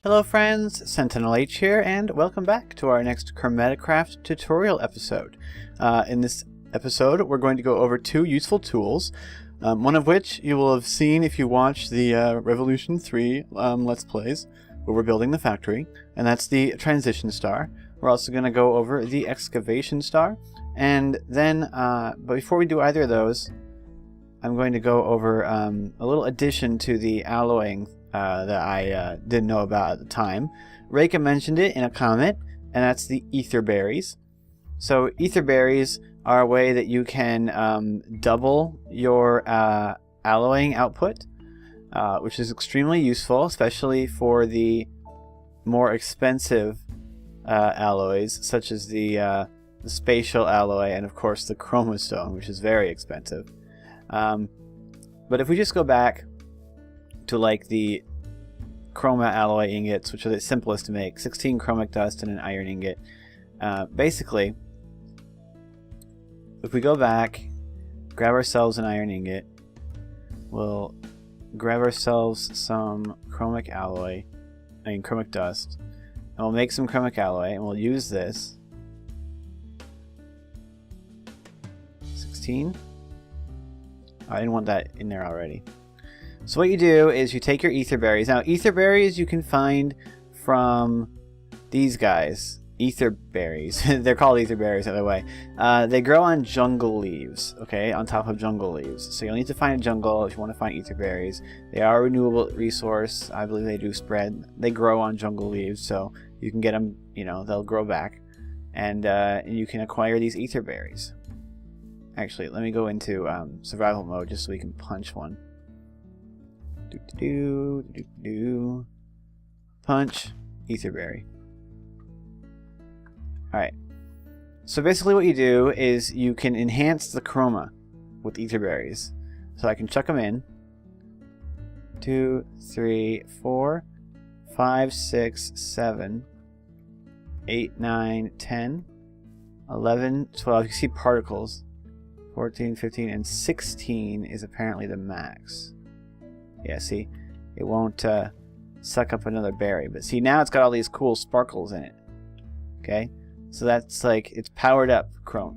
Hello friends, SentinalH here, and welcome back to our next ChromatiCraft tutorial episode. In this episode, we're going to go over two useful tools, one of which you will have seen if you watch the Revolution 3 Let's Plays, where we're building the factory, and that's the Transition Star. We're also going to go over the Excavation Star, and then, but before we do either of those, I'm going to go over a little addition to the alloying that I didn't know about at the time. Reika mentioned it in a comment, and that's the ether berries. So ether berries are a way that you can double your alloying output, which is extremely useful, especially for the more expensive alloys, such as the spatial alloy and of course the chromastone, which is very expensive. But if we just go back to like the chroma alloy ingots, which are the simplest to make, 16 chromic dust and an iron ingot. Basically, if we go back, grab ourselves an iron ingot, we'll grab ourselves some chromic dust, and we'll make some chromic alloy, and we'll use this. 16? I didn't want that in there already. So what you do is you take your ether berries. Now, ether berries you can find from these guys. Ether berries. They're called ether berries, by the way. They grow on jungle leaves, okay? On top of jungle leaves. So you'll need to find a jungle if you want to find ether berries. They are a renewable resource. I believe they do spread. They grow on jungle leaves, so you can get them, you know, they'll grow back. And you can acquire these ether berries. Actually, let me go into survival mode just so we can punch one. Punch etherberry. Alright. So basically what you do is you can enhance the chroma with etherberries. So I can chuck them in. 2, 3, 4, 5, 6, 7, 8, 9, 10, 11, 12. You can see particles. 14, 15, and 16 is apparently the max. Yeah, see, it won't suck up another berry. But see, now it's got all these cool sparkles in it. Okay? So that's like, it's powered up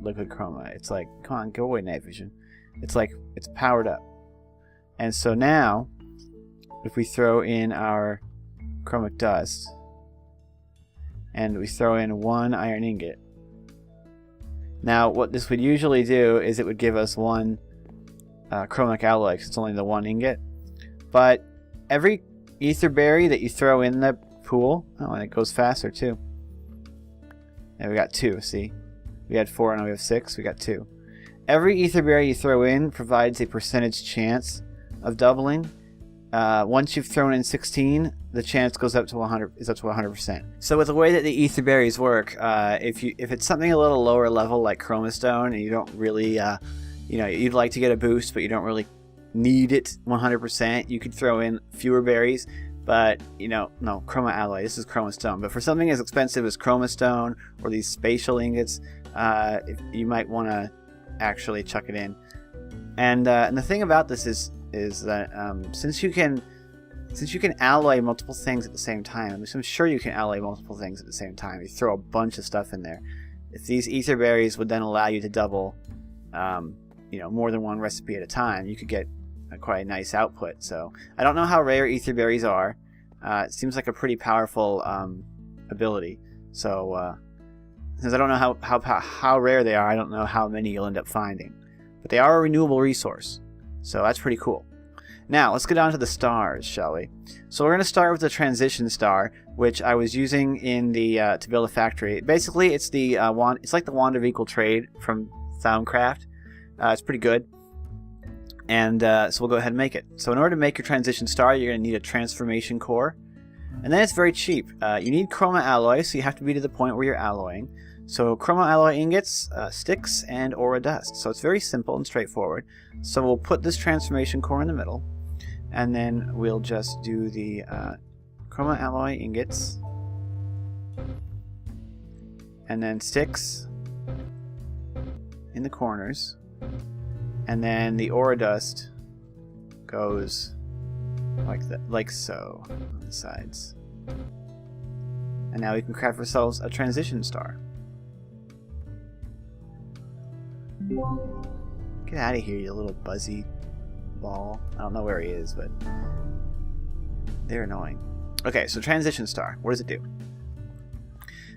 liquid chroma. It's like, come on, go away, night vision. It's like, it's powered up. And so now, if we throw in our chromic dust, and we throw in one iron ingot, now what this would usually do is it would give us one chromic alloy, because it's only the one ingot. But every ether berry that you throw in the pool, oh, and it goes faster too. And we got 2, see? We had 4, now we have 6, we got 2. Every ether berry you throw in provides a percentage chance of doubling. Once you've thrown in 16, the chance goes up to 100%. So with the way that the ether berries work, if it's something a little lower level like chromastone, and you don't really, you know, you'd like to get a boost, but you don't really need it 100%, you could throw in fewer berries. But you know, no, chroma alloy, this is chromastone. But for something as expensive as chromastone or these spatial ingots, you might want to actually chuck it in. And the thing about this is that since you can alloy multiple things at the same time, I'm sure you can alloy multiple things at the same time. You throw a bunch of stuff in there. If these ether berries would then allow you to double, you know, more than one recipe at a time, you could get quite a nice output. So I don't know how rare ether berries are. It seems like a pretty powerful ability. So since I don't know how rare they are, I don't know how many you'll end up finding. But they are a renewable resource, so that's pretty cool. Now let's get on to the stars, shall we? So we're going to start with the Transition Star, which I was using in the to build a factory. Basically, it's the wand. It's like the wand of equal trade from Thaumcraft. It's pretty good. And so we'll go ahead and make it. So in order to make your Transition Star, you're going to need a transformation core. And then it's very cheap. You need chroma alloy, so you have to be to the point where you're alloying. So chroma alloy ingots, sticks, and aura dust. So it's very simple and straightforward. So we'll put this transformation core in the middle. And then we'll just do the chroma alloy ingots. And then sticks in the corners. And then the aura dust goes like that, like so, on the sides. And now we can craft ourselves a transition star. Get out of here, you little buzzy ball. I don't know where he is, but they're annoying. Okay, so transition star. What does it do?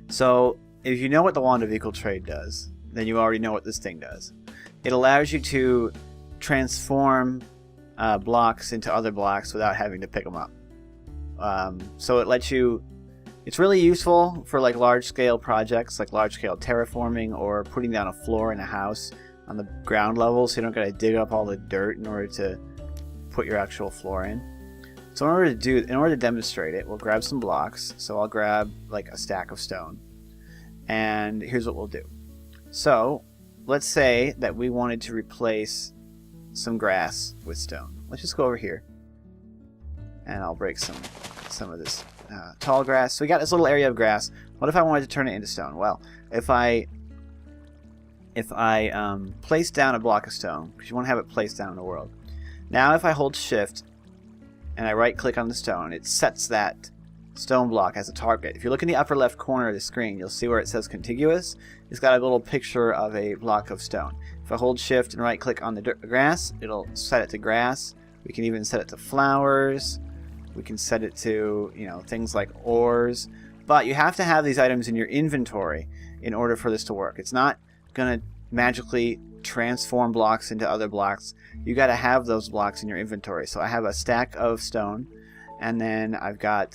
So, if you know what the wand of equal trade does, then you already know what this thing does. It allows you to transform blocks into other blocks without having to pick them up. So it lets you... It's really useful for like large-scale projects, like large-scale terraforming or putting down a floor in a house on the ground level, so you don't got to dig up all the dirt in order to put your actual floor in. So in order to demonstrate it, we'll grab some blocks. So I'll grab like a stack of stone, and here's what we'll do. So let's say that we wanted to replace some grass with stone. Let's just go over here, and I'll break some of this tall grass. So we got this little area of grass. What if I wanted to turn it into stone? Well, if I place down a block of stone, because you want to have it placed down in the world. Now if I hold shift and I right click on the stone, it sets that stone block as a target. If you look in the upper left corner of the screen, you'll see where it says contiguous. It's got a little picture of a block of stone. If I hold shift and right click on the grass, it'll set it to grass. We can even set it to flowers. We can set it to, you know, things like ores. But you have to have these items in your inventory in order for this to work. It's not going to magically transform blocks into other blocks. You got to have those blocks in your inventory. So I have a stack of stone, and then I've got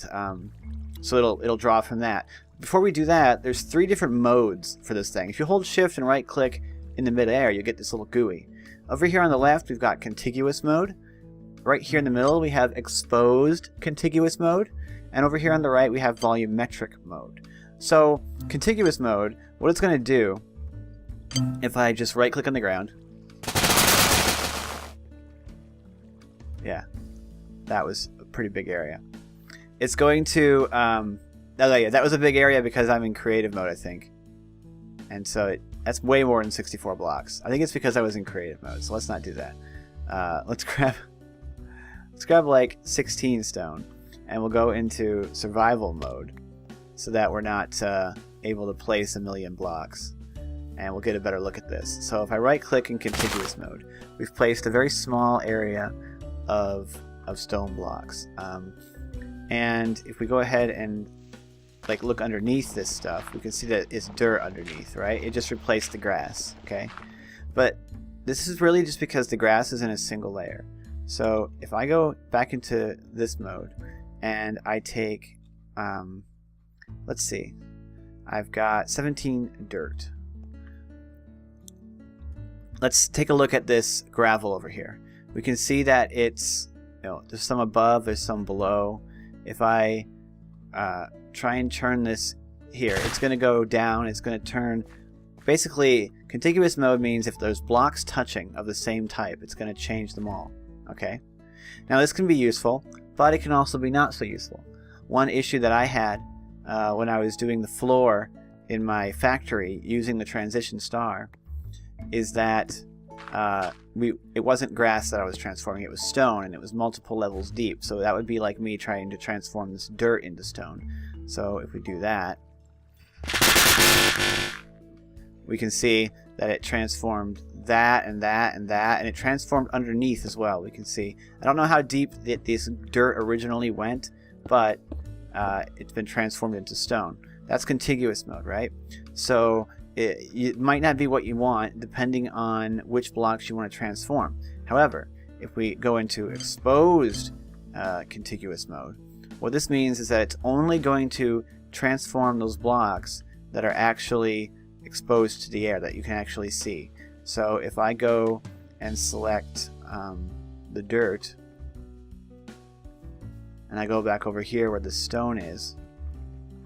so it'll draw from that. Before we do that, there's 3 different modes for this thing. If you hold shift and right click in the midair, you get this little GUI. Over here on the left, we've got contiguous mode. Right here in the middle, we have exposed contiguous mode, and over here on the right, we have volumetric mode. So contiguous mode, what it's going to do, if I just right click on the ground, yeah, that was a pretty big area. It's going to, oh yeah, that was a big area because I'm in creative mode, I think. And so that's way more than 64 blocks. I think it's because I was in creative mode, so let's not do that. Let's grab like 16 stone, and we'll go into survival mode so that we're not able to place a million blocks. And we'll get a better look at this. So if I right click in contiguous mode, we've placed a very small area of stone blocks. And if we go ahead and like look underneath this stuff, we can see that it's dirt underneath, right? It just replaced the grass, okay? But this is really just because the grass is in a single layer. So if I go back into this mode and I take, let's see, I've got 17 dirt. Let's take a look at this gravel over here. We can see that it's, you know, there's some above, there's some below. If I try and turn this here, it's going to go down, it's going to turn. Basically, contiguous mode means if there's blocks touching of the same type, it's going to change them all. Okay? Now this can be useful, but it can also be not so useful. One issue that I had when I was doing the floor in my factory using the transition star is that it wasn't grass that I was transforming, it was stone, and it was multiple levels deep. So that would be like me trying to transform this dirt into stone. So if we do that, we can see that it transformed that and that and that, and it transformed underneath as well. We can see, I don't know how deep this dirt originally went, but it's been transformed into stone. That's contiguous mode, right? So it might not be what you want depending on which blocks you want to transform. However, if we go into exposed contiguous mode, what this means is that it's only going to transform those blocks that are actually exposed to the air, that you can actually see. So if I go and select the dirt, and I go back over here where the stone is,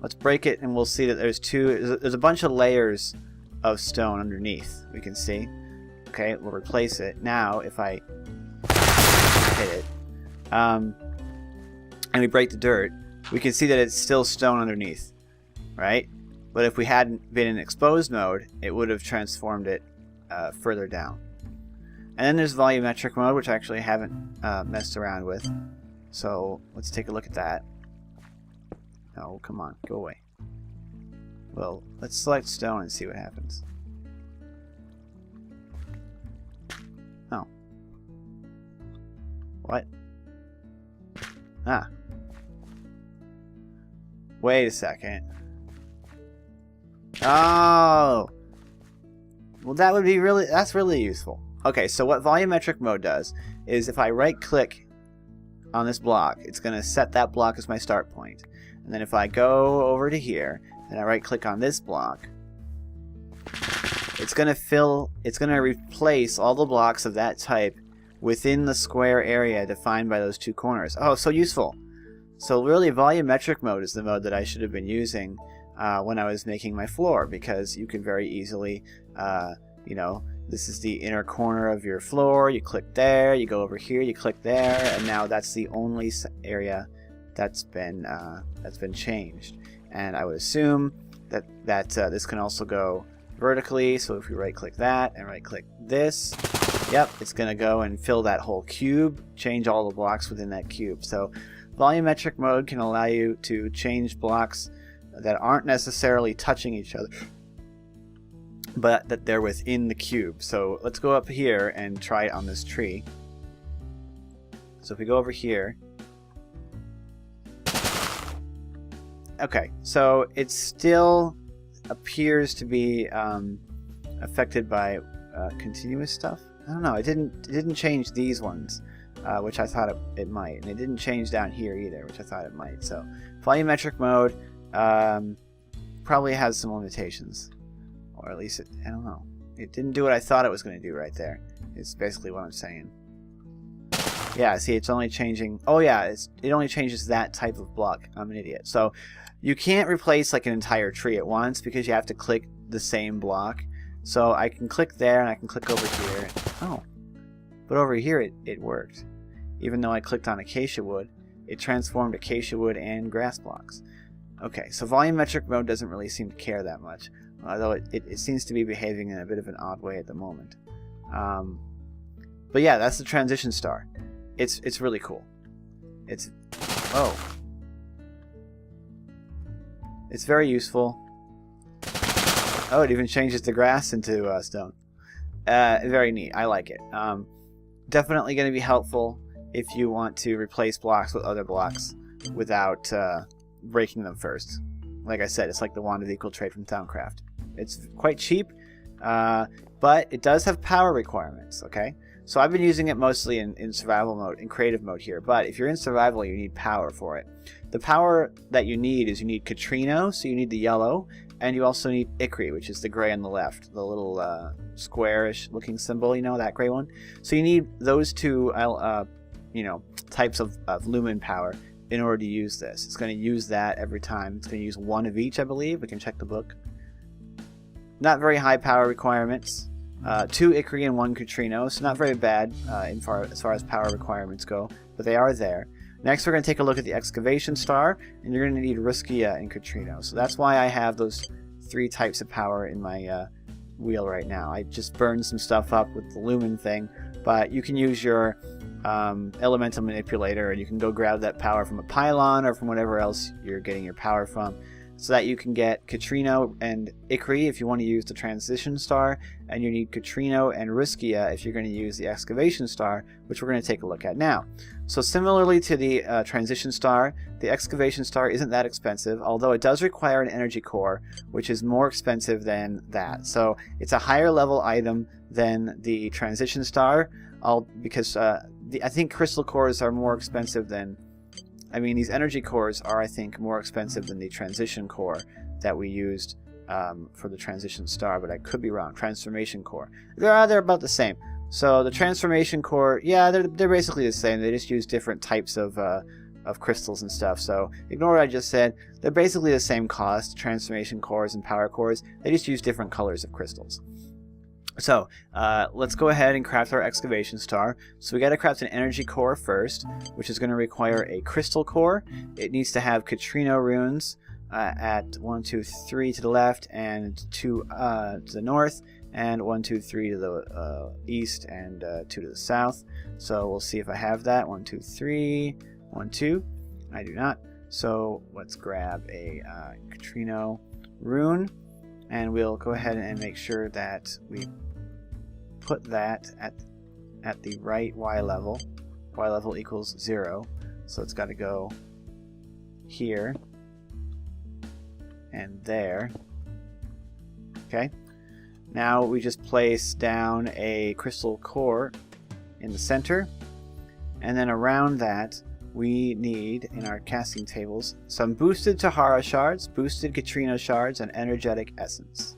let's break it and we'll see that there's a bunch of layers of stone underneath, we can see. Okay, we'll replace it. Now if I hit it and we break the dirt, we can see that it's still stone underneath, right? But if we hadn't been in exposed mode, it would have transformed it further down. And then there's volumetric mode, which I actually haven't messed around with. So let's take a look at that. Oh, come on, go away. Well, let's select stone and see what happens. Oh. What? Ah. Wait a second. Oh! Well, that would be that's really useful. Okay, so what volumetric mode does is if I right-click on this block, it's going to set that block as my start point. And then if I go over to here, and I right-click on this block, it's going to replace all the blocks of that type within the square area defined by those two corners. Oh, so useful. So really, volumetric mode is the mode that I should have been using when I was making my floor, because you can very easily, you know, this is the inner corner of your floor. You click there, you go over here, you click there, and now that's the only area that's been changed. And I would assume that this can also go vertically. So if we right-click that and right-click this, yep, it's going to go and fill that whole cube, change all the blocks within that cube. So volumetric mode can allow you to change blocks that aren't necessarily touching each other, but that they're within the cube. So let's go up here and try it on this tree. So if we go over here, okay, so it still appears to be affected by continuous stuff. I don't know. It didn't change these ones, which I thought it might, and it didn't change down here either, which I thought it might. So volumetric mode probably has some limitations, or at least I don't know. It didn't do what I thought it was going to do right there. It's basically what I'm saying. Yeah, see, it's only changing. Oh yeah, it only changes that type of block. I'm an idiot. So you can't replace like an entire tree at once because you have to click the same block. So I can click there and I can click over here. Oh, but over here it worked. Even though I clicked on acacia wood, it transformed acacia wood and grass blocks. Okay, so volumetric mode doesn't really seem to care that much, although it seems to be behaving in a bit of an odd way at the moment. But yeah, that's the transition star. It's really cool. It's very useful. Oh, it even changes the grass into stone. Very neat. I like it. Definitely going to be helpful if you want to replace blocks with other blocks without breaking them first. Like I said, it's like the wand of equal trade from Thaumcraft. It's quite cheap, but it does have power requirements. Okay, so I've been using it mostly in survival mode, in creative mode here. But if you're in survival, you need power for it. The power that you need is you need Catrino, so you need the yellow, and you also need Ickery, which is the gray on the left, the little squarish looking symbol, you know, that gray one. So you need those two, you know, types of lumen power in order to use this. It's going to use that every time. It's going to use one of each, I believe. We can check the book. Not very high power requirements. 2 Ickery and 1 Catrino, so not very bad as far as power requirements go, but they are there. Next, we're going to take a look at the Excavation Star, and you're going to need Riskia and Catrino. So that's why I have those 3 types of power in my wheel right now. I just burned some stuff up with the lumen thing, but you can use your elemental manipulator, and you can go grab that power from a pylon or from whatever else you're getting your power from, so that you can get Catrino and Ickery if you want to use the Transition Star, and you need Catrino and Riskia if you're going to use the Excavation Star, which we're going to take a look at now. So similarly to the Transition Star, the Excavation Star isn't that expensive, although it does require an energy core, which is more expensive than that. So it's a higher level item than the Transition Star, because I think crystal cores are more expensive than... I mean, these energy cores are, I think, more expensive than the transition core that we used for the Transition Star, but I could be wrong. Transformation core. They're about the same. So the Transformation core, yeah, they're basically the same. They just use different types of crystals and stuff. So ignore what I just said. They're basically the same cost, transformation cores and power cores. They just use different colors of crystals. So let's go ahead and craft our Excavation Star. So we got to craft an energy core first, which is going to require a crystal core. It needs to have Catrino runes at 1, 2, 3 to the left, and 2 to the north, and 1, 2, 3 to the east, and 2 to the south. So we'll see if I have that. 1, 2, 3. 1, 2. I do not. So let's grab a Neutrino rune, and we'll go ahead and make sure that we put that at the right Y level. Y level equals 0. So it's got to go here and there. Okay. Now we just place down a crystal core in the center, and then around that we need, in our casting tables, some boosted Tahara shards, boosted Neutrino shards, and energetic essence.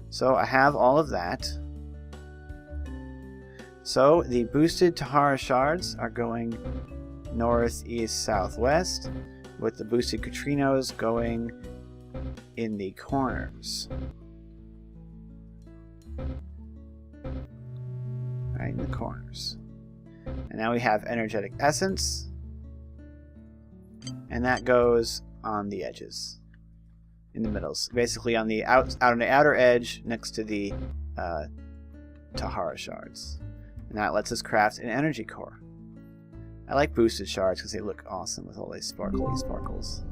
So I have all of that. So the boosted Tahara shards are going north, east, southwest, with the boosted Neutrinos going in the corners. Right in the corners. And now we have energetic essence, and that goes on the edges, in the middles, basically on the out on the outer edge next to the Tahara shards, and that lets us craft an energy core. I like boosted shards because they look awesome with all these sparkly sparkles.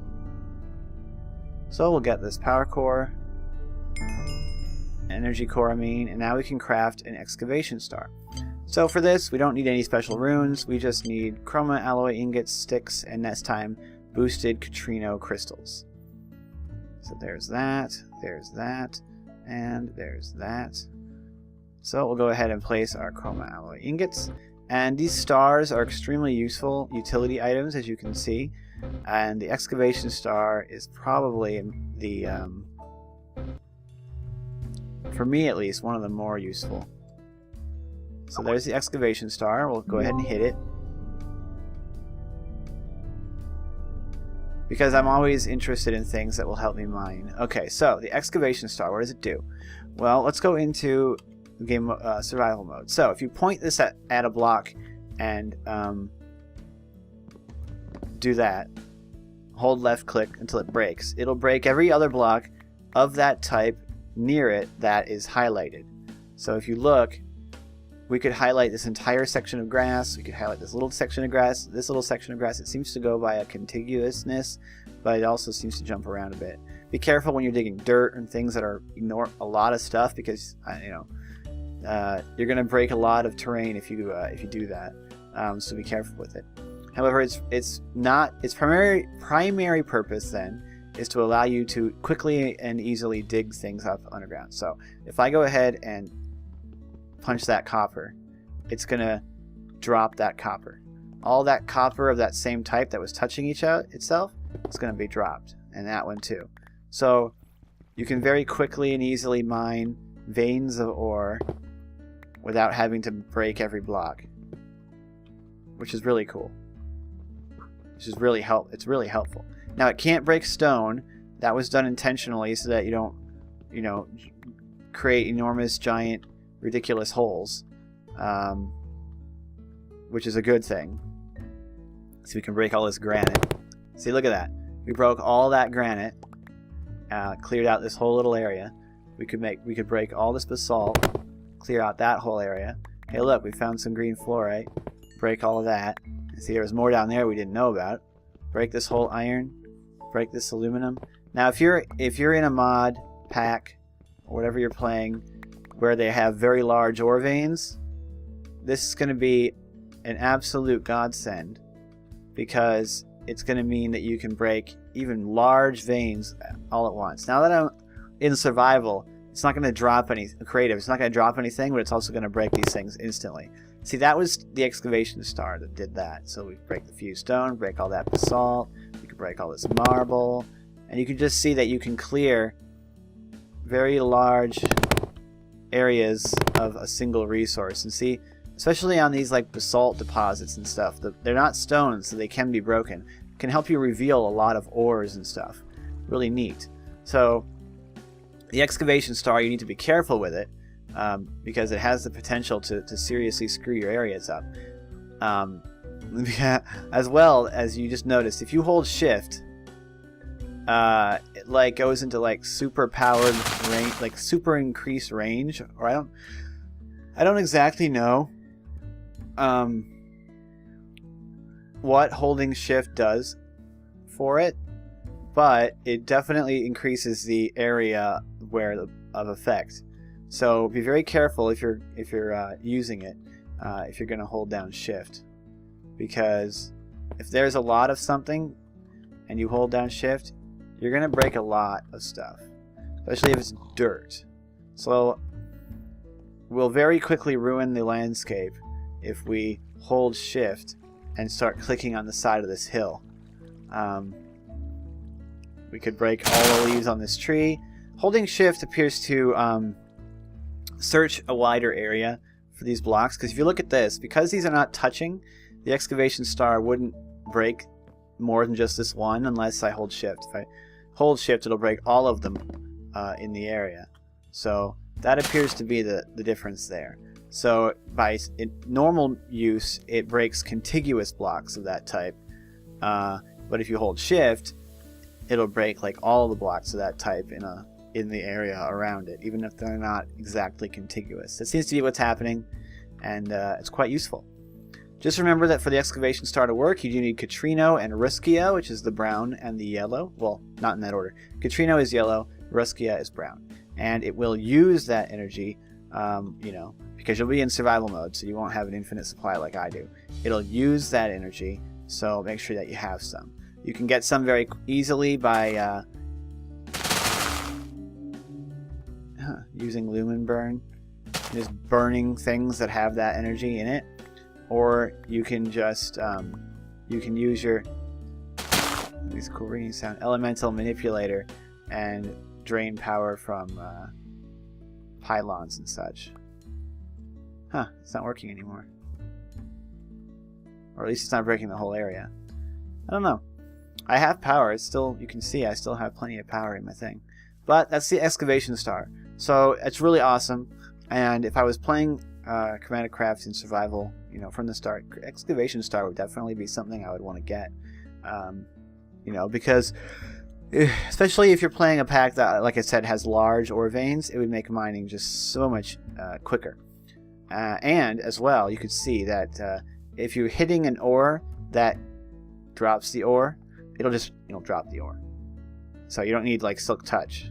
So we'll get this power core, energy core I mean, and now we can craft an Excavation Star. So for this, we don't need any special runes. We just need chroma alloy ingots, sticks, and next time boosted Neutrino crystals. So there's that, and there's that. So we'll go ahead and place our chroma alloy ingots. And these stars are extremely useful utility items, as you can see. And the Excavation Star is probably the, for me at least, one of the more useful. So there's the Excavation Star. We'll go ahead and hit it, because I'm always interested in things that will help me mine. Okay, so the Excavation Star, what does it do? Well, let's go into game survival mode. So if you point this at a block and do that, hold left click until it breaks, it'll break every other block of that type near it that is highlighted. So if you look, we could highlight this entire section of grass, we could highlight this little section of grass, this little section of grass. It seems to go by a contiguousness, but it also seems to jump around a bit. Be careful when you're digging dirt and things that are ignore a lot of stuff, because you're going to break a lot of terrain if you do that. So be careful with it. However, its primary purpose then is to allow you to quickly and easily dig things up underground. So if I go ahead and punch that copper, it's going to drop that copper. All that copper of that same type that was touching itself is going to be dropped, and that one too. So you can very quickly and easily mine veins of ore without having to break every block, which is really cool. It's really helpful. Now it can't break stone. That was done intentionally so that you don't, create enormous, giant, ridiculous holes, which is a good thing. So we can break all this granite. See, look at that. We broke all that granite, cleared out this whole little area. We could break all this basalt, clear out that whole area. Hey, look, we found some green fluorite. Break all of that. See, there was more down there we didn't know about. Break this whole iron. Break this aluminum. Now, if you're in a mod pack or whatever you're playing where they have very large ore veins, this is going to be an absolute godsend, because it's going to mean that you can break even large veins all at once. Now that I'm in survival, it's not going to drop any creative. It's not going to drop anything, but it's also going to break these things instantly. See, that was the Excavation Star that did that. So we break the fused stone, break all that basalt, we can break all this marble, and you can just see that you can clear very large areas of a single resource. And see, especially on these like basalt deposits and stuff, they're not stones, so they can be broken. It can help you reveal a lot of ores and stuff. Really neat. So the Excavation Star, you need to be careful with it, because it has the potential to seriously screw your areas up. As well as you just noticed, if you hold shift, it like goes into like super powered range, like super increased range, or I don't exactly know. what holding shift does for it, but it definitely increases the area of effect. So be very careful if you're using it, if you're going to hold down shift, because if there's a lot of something and you hold down shift, you're going to break a lot of stuff, especially if it's dirt. So we'll very quickly ruin the landscape if we hold shift and start clicking on the side of this hill. We could break all the leaves on this tree. Holding shift appears to search a wider area for these blocks, because if you look at this, because these are not touching, the Excavation Star wouldn't break more than just this one unless I hold shift. If I hold shift, it'll break all of them in the area. So that appears to be the difference there. So in normal use, it breaks contiguous blocks of that type, but if you hold shift, it'll break like all the blocks of that type in the area around it, even if they're not exactly contiguous. That seems to be what's happening, and it's quite useful. Just remember that for the Excavation Star to work, you do need Catrino and Ruskia, which is the brown and the yellow. Well, not in that order. Catrino is yellow, Ruskia is brown. And it will use that energy, because you'll be in survival mode, so you won't have an infinite supply like I do. It'll use that energy, so make sure that you have some. You can get some very easily by using Lumen Burn, just burning things that have that energy in it. Or you can just you can use your these cool ringing sound elemental manipulator and drain power from pylons and such. Huh, it's not working anymore. Or at least it's not breaking the whole area. I don't know. I have power. It's still, you can see I still have plenty of power in my thing. But that's the Excavation Star. So it's really awesome. And if I was playing ChromatiCraft in survival, from the start, Excavation Star would definitely be something I would want to get. Because especially if you're playing a pack that, like I said, has large ore veins, it would make mining just so much quicker. And as well, you could see that if you're hitting an ore that drops the ore, it'll just drop the ore. So you don't need like Silk Touch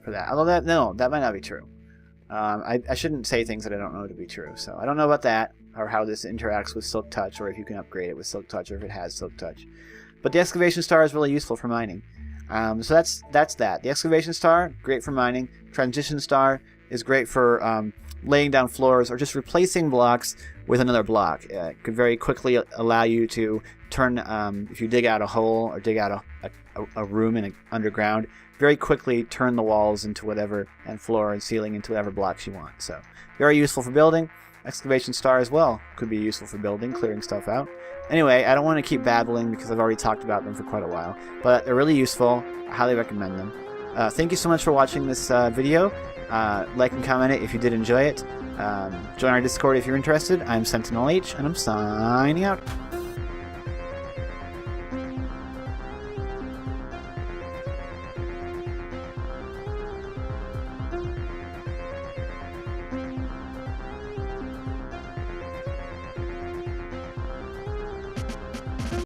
for that. Although that might not be true. I shouldn't say things that I don't know to be true. So I don't know about that, or how this interacts with Silk Touch, or if you can upgrade it with Silk Touch, or if it has Silk Touch. But the Excavation Star is really useful for mining. So that's that. The Excavation Star, great for mining. Transition Star is great for laying down floors or just replacing blocks with another block. It could very quickly allow you to turn, if you dig out a hole or dig out a room underground, very quickly turn the walls into whatever, and floor and ceiling into whatever blocks you want. So very useful for building. Excavation Star as well could be useful for building, clearing stuff out. Anyway, I don't want to keep babbling because I've already talked about them for quite a while, but they're really useful. I highly recommend them. Thank you so much for watching this video. Like and comment it if you did enjoy it. Join our Discord if you're interested. I'm SentinalH, and I'm signing out.